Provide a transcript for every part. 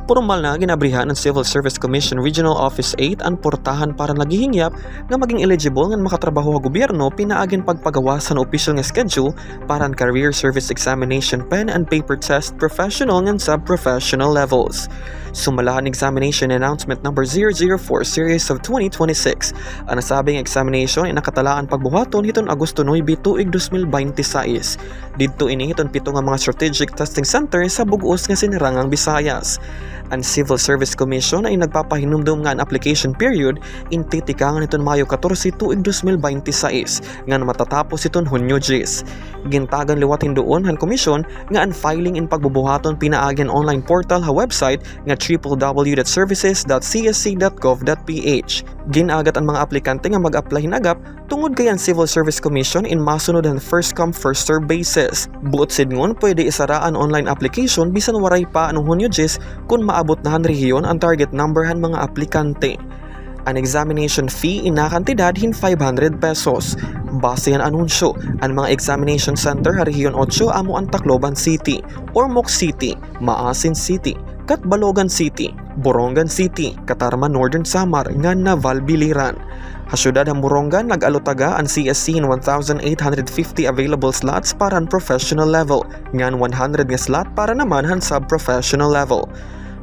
Pormal na ginabrihan ng Civil Service Commission Regional Office 8 ang portahan para naghihingyap nga maging eligible nga makatrabaho sa gobyerno pinaagin pagpagawa sa official nga schedule para ang career service examination pen and paper test professional and sub-professional levels. Sumalahan examination announcement number 004 series of 2026. Ang nasabing examination ay nakatalaan pagbuhaton hiton Agosto 9 tuig 2026. Didto ini hiton 7 nga mga strategic testing center sa bug-os nga sinirangang Visayas. Ang Civil Service Commission ay nagpapahinumdum nga ang application period intitikangan iton Mayo 14 tuig 2026 nga matatapos iton Hunyo 10. Gintagan liwatin doon ang komisyon nga ang filing in pagbubuhaton pinaagin online portal ha website nga www.services.csc.gov.ph. Ginagat ang mga aplikante nga mag-apply hinagap tungod kay ang Civil Service Commission in masunod ang first come first serve basis. Buot sidngon pwede isara ang online application bisan waray pa anong Hunyo 10 kung maabot na han rehiyon ang target number han mga aplikante. Ang examination fee inakantidad hin 500 pesos. Base ang anunsyo, ang mga examination center ha rehiyon 8 amo ang Tacloban City, Ormoc City, Maasin City, Catbalogan City, Borongan City, Catarman Northern Samar, nga Naval Biliran. Ha syudad ng Borongan nag-alutaga ang CSC in 1,850 available slots para ang professional level, ngan 100 nga slot para naman ang sub-professional level.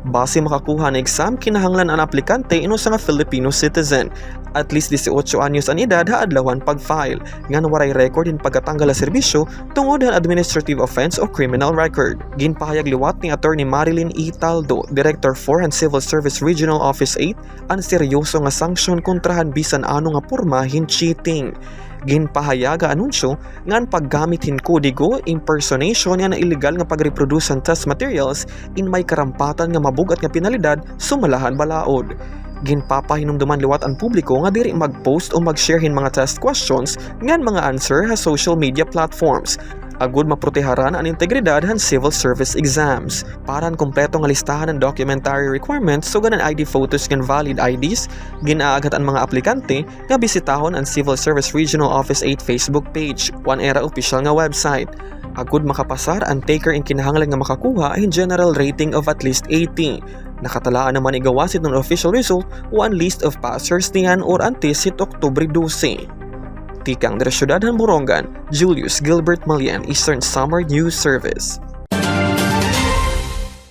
Base makakuha ng exam, kinahanglan ang aplikante ino sa nga Filipino citizen. At least 18 anyos ang edad ha adlawan pag-file, nga waray record in pagkatanggal sa serbisyo tungod ang administrative offense o criminal record. Ginpahayag liwat ni Attorney Marilyn E. Taldo, Director 4 and Civil Service Regional Office 8, ang seryoso nga sanksyon kontrahan bisan ano nga pormahin cheating. Ginpahayaga anunsyo nga ang paggamit hin kodigo, impersonation nga na illegal nga pagreproduce ang test materials in may karampatan nga mabugat nga penalidad sumalahan balaod. Ginpapahinumduman liwat ang publiko nga diri mag-post o mag-share hin mga test questions ngan mga answer ha social media platforms. Agud maproteharan ang integridad han civil service exams. Para ang kompleto nga listahan ng documentary requirements sugan ang ID photos ng valid IDs, ginaagat ang mga aplikante nga bisitahon ang Civil Service Regional Office 8 Facebook page, One Era official nga website. Agud makapasar ang taker in kinahanglan nga makakuha ay general rating of at least 80. Nakatalaan naman igawasit ng official result o ang list of passers niyan or antes hit Oktubre 12. Tikang dari Syudad ng Borongan, Julius Gilbert Malian, Eastern Summer News Service.